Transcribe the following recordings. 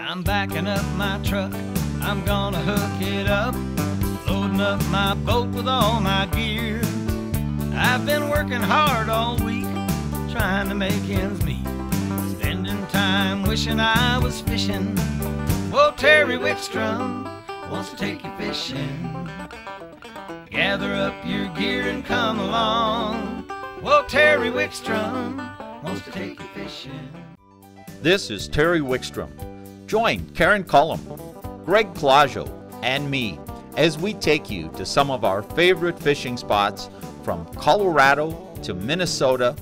I'm backing up my truck, I'm gonna hook it up, loading up my boat with all my gear. I've been working hard all week, trying to make ends meet, spending time wishing I was fishing. Well, Terry Wickstrom wants to take you fishing. Gather up your gear and come along. Well, Terry Wickstrom wants to take you fishing. This is Terry Wickstrom. Join Karen Cullum, Greg Clusiau, and me as we take you to some of our favorite fishing spots from Colorado to Minnesota,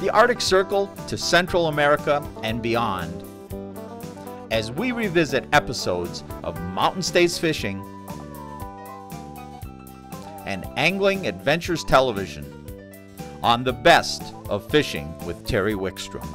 the Arctic Circle to Central America and beyond, as we revisit episodes of Mountain States Fishing and Angling Adventures Television on the best of fishing with Terry Wickstrom.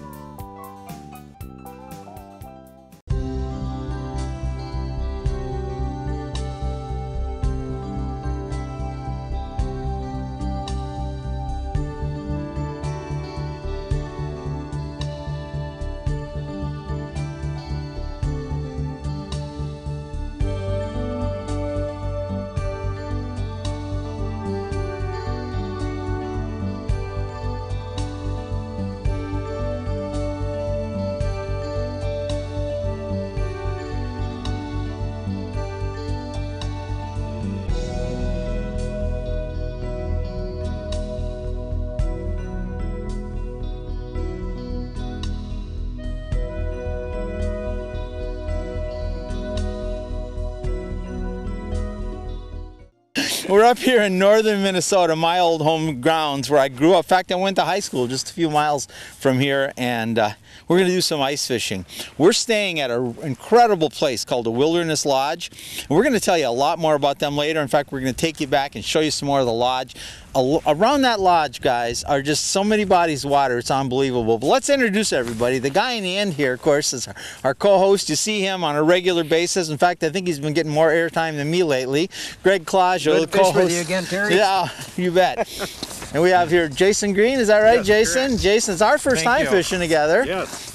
We're up here in northern Minnesota, my old home grounds where I grew up. In fact, I went to high school just a few miles from here, and we're going to do some ice fishing. We're staying at an incredible place called the Wilderness Lodge, and we're going to tell you a lot more about them later. In fact, we're going to take you back and show you some more of the lodge. Around that lodge, guys, are just so many bodies of water, it's unbelievable. But let's introduce everybody. The guy in the end here, of course, is our co-host. You see him on a regular basis. In fact, I think he's been getting more airtime than me lately. Greg Clusiau, the co-host. With you again, Terry. Yeah, you bet. And we have here Jason Green, is that right, yes, Jason? Correct. Jason, it's our first time fishing together. Yes.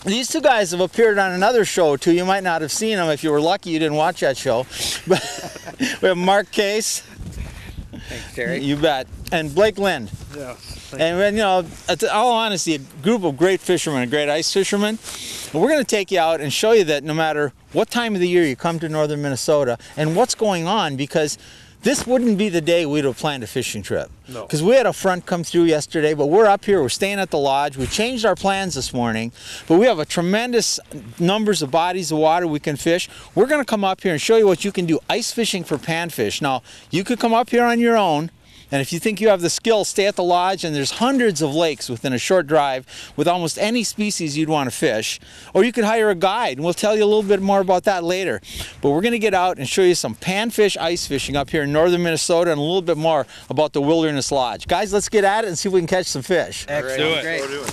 These two guys have appeared on another show too. You might not have seen them if you were lucky you didn't watch that show. But we have Mark Case. Thanks, Terry. You bet. And Blake Lind. Yeah. And you know, in all honesty, a group of great fishermen, great ice fishermen. And we're going to take you out and show you that no matter what time of the year you come to northern Minnesota and what's going on, because this wouldn't be the day we'd have planned a fishing trip. No. Because we had a front come through yesterday, but we're up here, we're staying at the lodge. We changed our plans this morning, but we have a tremendous numbers of bodies of water we can fish. We're going to come up here and show you what you can do ice fishing for panfish. Now, you could come up here on your own, and if you think you have the skill, stay at the lodge, and there's hundreds of lakes within a short drive with almost any species you'd want to fish. Or you could hire a guide, and we'll tell you a little bit more about that later. But we're going to get out and show you some panfish ice fishing up here in northern Minnesota and a little bit more about the Wilderness Lodge. Guys, let's get at it and see if we can catch some fish. Excellent. Do it. Great. Go do it.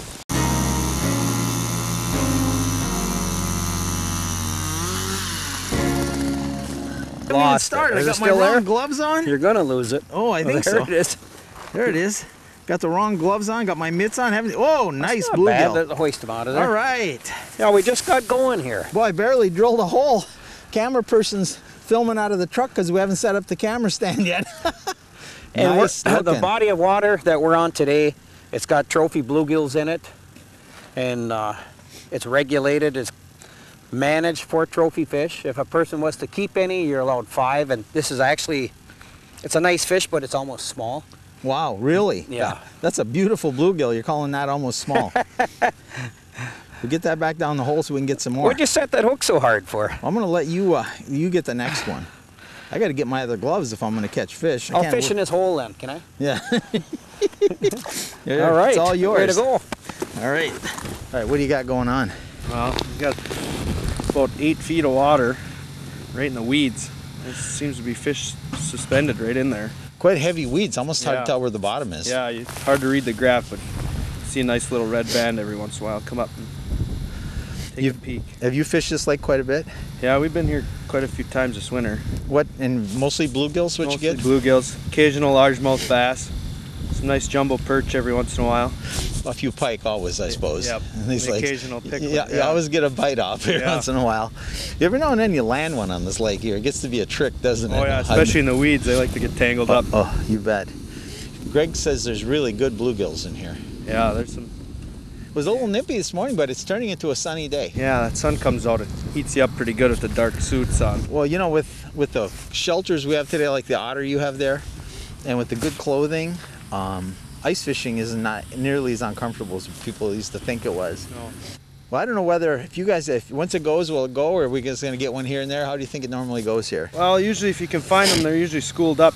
Lost it. I Is got it my still wrong there? gloves on. You're gonna lose it. Oh, I think there so. It is. There it is. Got the wrong gloves on, got my mitts on. Haven't. Oh, nice Not bad. bluegill. Let's hoist them out of there. All right. Yeah, we just got going here. Boy, I barely drilled a hole. Camera person's filming out of the truck because we haven't set up the camera stand yet. And Nice the looking. body of water that we're on today, it's got trophy bluegills in it, and it's regulated. It's managed for trophy fish. If a person was to keep any, you're allowed 5. And this is actually, it's a nice fish, but it's almost small. Wow, really? Yeah. That's a beautiful bluegill. You're calling that almost small. We'll get that back down the hole so we can get some more. What'd you set that hook so hard for? I'm going to let you you get the next one. I got to get my other gloves if I'm going to catch fish. I'll fish in this hole then, can I? Yeah. All right. It's all yours. Way to go. All right. All right, what do you got going on? Well, we've got about 8 feet of water right in the weeds. There seems to be fish suspended right in there. Quite heavy weeds. Almost hard to Yeah. tell where the bottom is. Yeah, it's hard to read the graph, but see a nice little red band every once in a while. Come up and take a peek. Have you fished this lake quite a bit? Yeah, we've been here quite a few times this winter. What, and mostly bluegills, what you get? Mostly bluegills, occasional largemouth bass, some nice jumbo perch every once in a while. A few pike always, I suppose. Yep. And these The lakes, occasional picklin', you yeah. always get a bite off here Yeah. once in a while. Every now and then you land one on this lake here. It gets to be a trick, doesn't it? Oh yeah, especially in the weeds, they like to get tangled up. Oh, you bet. Greg says there's really good bluegills in here. Yeah, there's some. It was a little nippy this morning, but it's turning into a sunny day. Yeah, that sun comes out, it heats you up pretty good with the dark suits on. Well, you know, with the shelters we have today, like the otter you have there, and with the good clothing, ice fishing is not nearly as uncomfortable as people used to think it was. No. Well, I don't know whether, if once it goes, will it go, or are we just going to get one here and there? How do you think it normally goes here? Well, usually if you can find them, they're usually schooled up,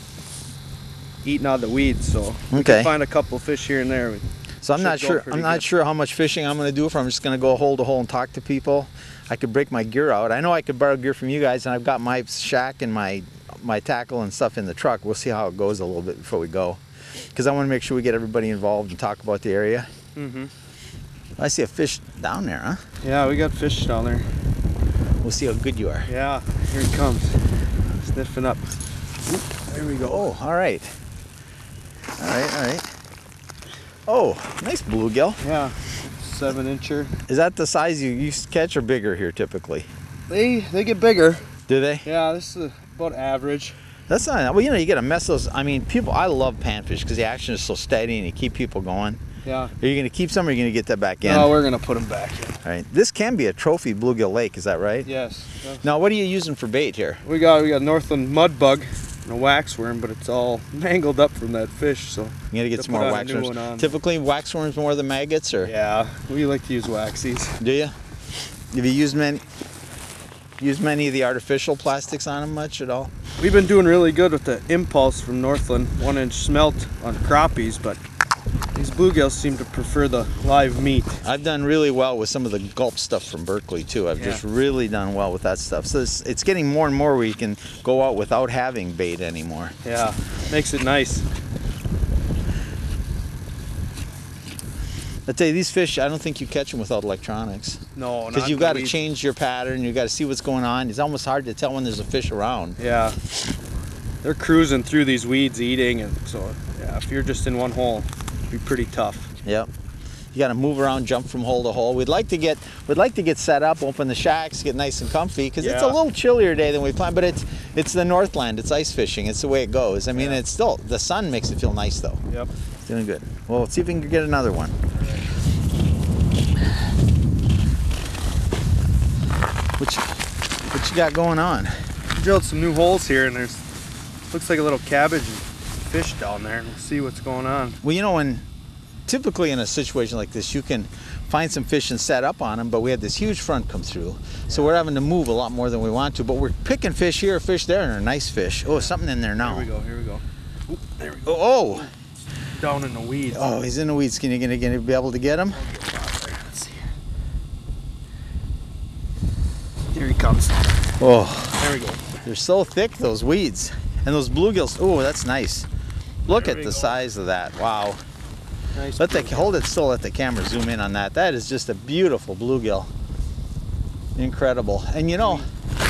eating out of the weeds. So we Okay. can find a couple fish here and there. So I'm not Should go sure. pretty I'm not good. sure how much fishing I'm going to do. If I'm just going to go hole to hole and talk to people, I could break my gear out. I know I could borrow gear from you guys, and I've got my shack and my tackle and stuff in the truck. We'll see how it goes a little bit before we go, because I want to make sure we get everybody involved and talk about the area. Mm-hmm. I see a fish down there, huh? Yeah, we got fish down there. We'll see how good you are. Yeah, here he comes, sniffing up. There we go. Oh, all right. All right, all right. Oh, nice bluegill. Yeah, 7-incher. Is that the size you used to catch, or bigger here typically? They get bigger. Do they? Yeah, this is about average. That's not, well, you know, you gotta mess those. I mean, I love panfish because the action is so steady and you keep people going. Yeah. Are you gonna keep some, or are you gonna get that back in? No, we're gonna put them back in. All right. This can be a trophy bluegill lake, is that right? Yes. Now, what are you using for bait here? We got Northland mud bug and a waxworm, but it's all mangled up from that fish, so. You gotta get To some put more on a new waxworms. one on. Typically, waxworms more than maggots, or Yeah, we like to use waxies. do you? Have you used many of the artificial plastics on them much at all? We've been doing really good with the Impulse from Northland, 1-inch smelt on crappies, but these bluegills seem to prefer the live meat. I've done really well with some of the gulp stuff from Berkeley too. I've just really done well with that stuff. So it's getting more and more where you can go out without having bait anymore. Yeah, makes it nice. I tell you, these fish, I don't think you catch them without electronics. No, not Because you've in the got to weeds. change your pattern, you've got to see what's going on. It's almost hard to tell when there's a fish around. Yeah, they're cruising through these weeds eating, and so yeah, if you're just in one hole, it'd be pretty tough. Yep. You got to move around, jump from hole to hole. We'd like to get set up, open the shacks, get nice and comfy, because it's a Yeah. little chillier day than we planned. But it's the Northland. It's ice fishing. It's the way it goes. I mean, it's still, the sun makes it feel nice though. Yep. It's doing good. Well, let's see if we can get another one. What you got going on? Drilled some new holes here, and there's looks like a little cabbage and fish down there, and we'll see what's going on. Well, you know, typically in a situation like this, you can find some fish and set up on them, but we had this huge front come through, so we're having to move a lot more than we want to. But we're picking fish here, fish there, and they're nice fish. Oh, something in there now. Here we go. Here we go. Oop, there we go. Oh, Down in the weeds. oh, he's in the weeds. Can you be able to get him? Let's see. Here he comes. Oh, There we go. they're so thick, those weeds, and those bluegills. Oh, that's nice. Look There at we the go. size of that. Wow. Nice. Hold it still. Let the camera zoom in on that. That is just a beautiful bluegill. Incredible. And you know,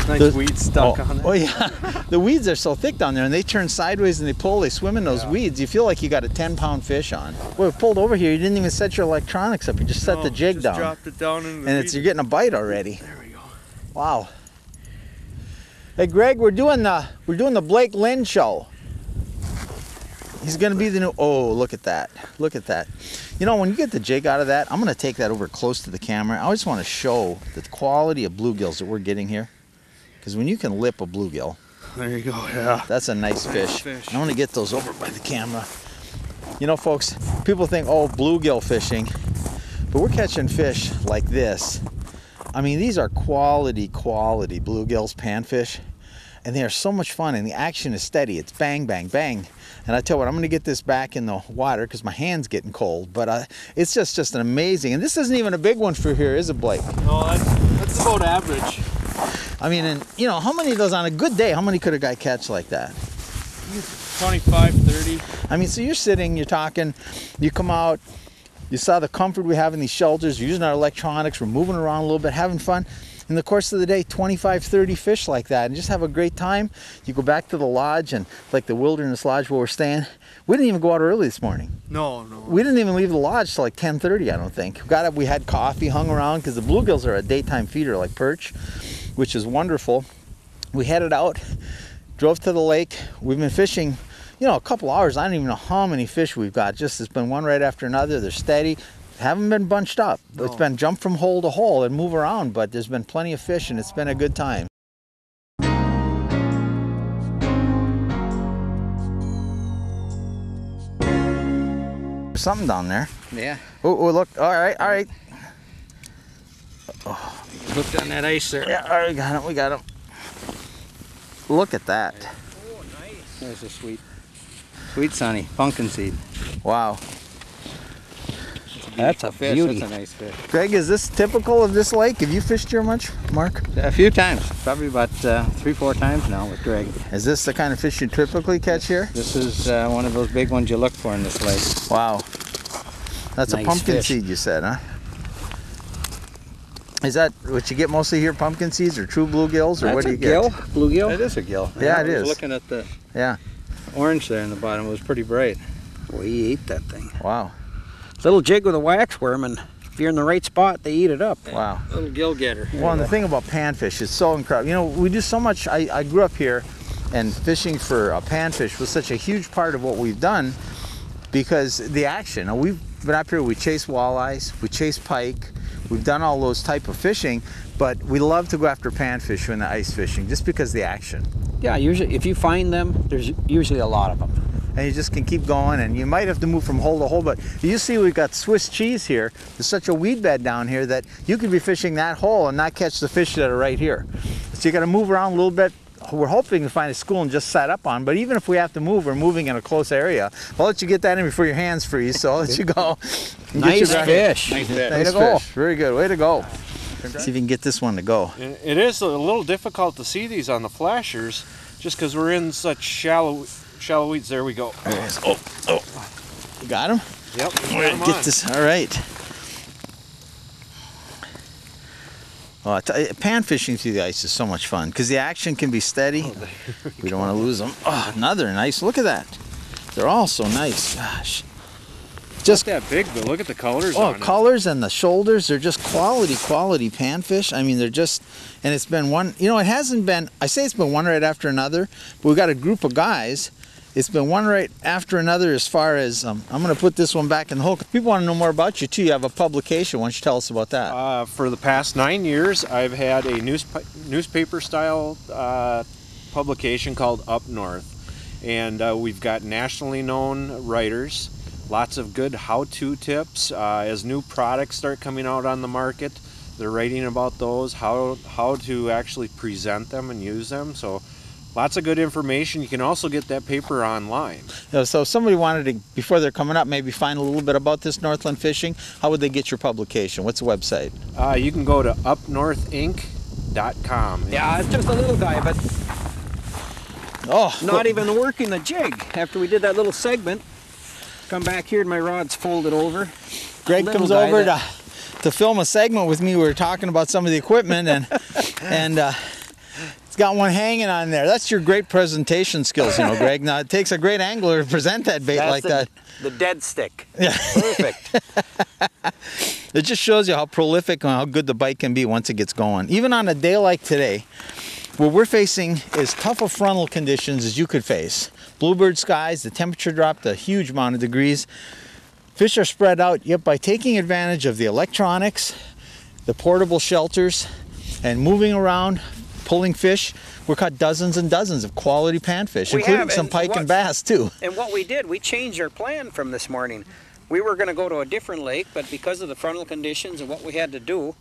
nice the- weeds stuck oh, on there. oh yeah, the weeds are so thick down there, and they turn sideways and they pull. They swim in those Yeah. weeds. You feel like you got a 10-pound fish on. Boy, we pulled over here. You didn't even set your electronics up. You just set the jig just down, dropped it down into the and weeds. you're getting a bite already. There we go. Wow. Hey Greg, we're doing the Blake Lynn show. He's gonna be the new. Oh, look at that! Look at that! You know, when you get the jig out of that, I'm gonna take that over close to the camera. I just want to show the quality of bluegills that we're getting here. Because when you can lip a bluegill, There you go. Yeah. that's a nice fish. fish. I want to get those over by the camera. You know, folks, people think, oh, bluegill fishing, but we're catching fish like this. I mean, these are quality bluegills, panfish, and they are so much fun, and the action is steady. It's bang, bang, bang. And I tell you what, I'm going to get this back in the water because my hand's getting cold, but it's just an amazing, and this isn't even a big one for here, is it, Blake? No, that's about average. I mean, and you know, how many of those on a good day, how many could a guy catch like that? 25, 30. I mean, so you're sitting, you're talking, you come out, you saw the comfort we have in these shelters, you're using our electronics, we're moving around a little bit, having fun. in the course of the day 25, 30 fish like that, and just have a great time. You go back to the lodge, and like the Wilderness Lodge where we're staying, we didn't even go out early this morning. No. We didn't even leave the lodge till like 10:30, I don't think. We had coffee, hung around, because the bluegills are a daytime feeder like perch, which is wonderful. We headed out, drove to the lake. We've been fishing, you know, a couple hours. I don't even know how many fish we've got. Just it's been one right after another. They're steady. Haven't been bunched up. No. It's been jump from hole to hole and move around, but there's been plenty of fish, and it's been a good time. There's something down there. Yeah. Oh, look. All right. Oh, hooked on that ice there. Yeah, all right, we got him. Look at that. Oh, nice. There's a sweet sunny pumpkin seed. Wow. That's a fish. beauty. That's a nice fish. Greg, is this typical of this lake? Have you fished here much, Mark? A few times. Probably about 3-4 times now with Greg. Is this the kind of fish you typically catch here? This is one of those big ones you look for in this lake. Wow. That's nice a pumpkin fish. seed, you said, huh? Is that what you get mostly here, pumpkin seeds or true bluegills, or That's what do you a gill. get? Bluegill? It is a gill. Yeah, it I is. was looking at the orange there in the bottom. It was pretty bright. We ate that thing. Wow. Little jig with a waxworm, and if you're in the right spot, they eat it up. Wow. Little gill getter. Well, and the thing about panfish is so incredible. You know, we do so much. I grew up here, and fishing for panfish was such a huge part of what we've done because the action. Now, we've been up here, we chase walleyes, we chase pike, we've done all those type of fishing, but we love to go after panfish when the ice fishing just because the action. Yeah, usually if you find them, there's usually a lot of them. And you just can keep going, and you might have to move from hole to hole, but you see we've got Swiss cheese here. There's such a weed bed down here that you could be fishing that hole and not catch the fish that are right here. So you got to move around a little bit. We're hoping to find a school and just set up on, but even if we have to move, we're moving in a close area. I'll let you get that in before your hands freeze, so I'll let you go. Nice fish. Nice fish. Way to go. Very good. Way to go. See if you can get this one to go. It is a little difficult to see these on the flashers just because we're in such shallow weeds. There we go. There it is. Oh. You got him? Yep. Get this. All right. Oh, pan fishing through the ice is so much fun because the action can be steady. We don't want to lose them. Oh, another nice. Look at that. They're all so nice. Gosh. Just that big, but look at the colors on it. Colors and the shoulders, they're just quality panfish. I mean, they're just, and it's been one, you know, it hasn't been, I say it's been one right after another, but we've got a group of guys. It's been one right after another as far as, I'm going to put this one back in the hole. People want to know more about you too. You have a publication. Why don't you tell us about that? For the past 9 years, I've had a newspaper style publication called Up North. And we've got nationally known writers, lots of good how-to tips. As new products start coming out on the market, they're writing about those, how to actually present them and use them. So lots of good information. You can also get that paper online. So if somebody wanted to, before they're coming up, maybe find a little bit about this Northland fishing, how would they get your publication? What's the website? You can go to upnorthinc.com. Yeah, it's just a little guy, but not even working the jig. After we did that little segment, come back here and my rod's folded over. Greg comes over to film a segment with me. We were talking about some of the equipment, and it's got one hanging on there. That's your great presentation skills, you know, Greg. Now, it takes a great angler to present that bait like that. The dead stick. Yeah. Perfect. It just shows you how prolific and how good the bite can be once it gets going. Even on a day like today, what we're facing is tough of frontal conditions as you could face. Bluebird skies, the temperature dropped a huge amount of degrees. Fish are spread out, yet by taking advantage of the electronics, the portable shelters, and moving around, pulling fish, we caught dozens and dozens of quality panfish, including some pike and bass too. And what we did, we changed our plan from this morning. We were going to go to a different lake, but because of the frontal conditions and what we had to do,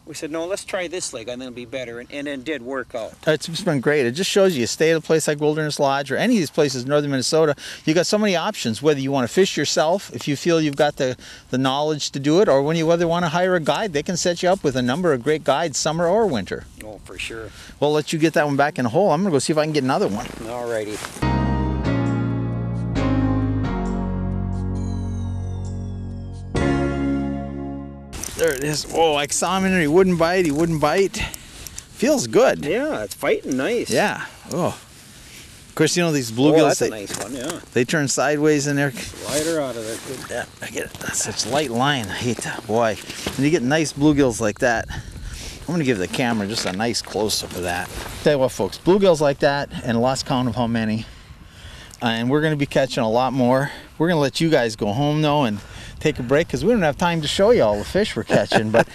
we said, no, let's try this lake. I think it'll be better, and it did work out. It's been great. It just shows you stay at a place like Wilderness Lodge or any of these places in northern Minnesota, you got so many options, whether you want to fish yourself, if you feel you've got the knowledge to do it, or when you whether want to hire a guide, they can set you up with a number of great guides, summer or winter. Oh, for sure. Well, I'll let you get that one back in the hole. I'm going to go see if I can get another one. All righty. There it is. Oh, I saw him in there. He wouldn't bite. He wouldn't bite. Feels good. Yeah, it's fighting nice. Yeah. Oh. Of course, you know these bluegills. That's a nice one, yeah. They turn sideways in there. Slide her out of there. Good. Yeah, I get it. That's such light line. I hate that. Boy, when you get nice bluegills like that, I'm going to give the camera just a nice close-up of that. Tell you what, folks, bluegills like that, and lost count of how many. And we're going to be catching a lot more. We're going to let you guys go home, though, and take a break because we don't have time to show you all the fish we're catching. But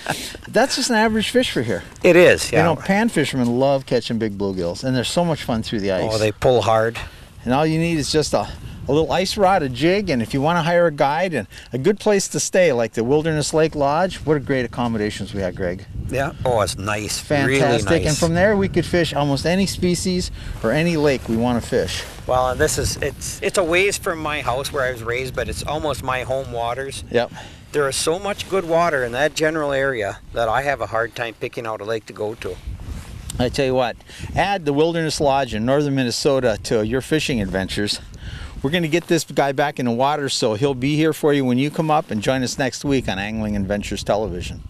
that's just an average fish for here. It is, yeah. You know, pan fishermen love catching big bluegills, and they're so much fun through the ice. Oh, they pull hard. And all you need is just a little ice rod, a jig, and if you want to hire a guide and a good place to stay, like the Wilderness Lake Lodge, what a great accommodations we had, Greg. Yeah. Oh, it's nice. Fantastic. Really nice. And from there we could fish almost any species or any lake we want to fish. Well, and this is, it's a ways from my house where I was raised, but it's almost my home waters. Yep. There is so much good water in that general area that I have a hard time picking out a lake to go to. I tell you what, add the Wilderness Lodge in northern Minnesota to your fishing adventures. We're going to get this guy back in the water, so he'll be here for you when you come up, and join us next week on Angling Adventures Television.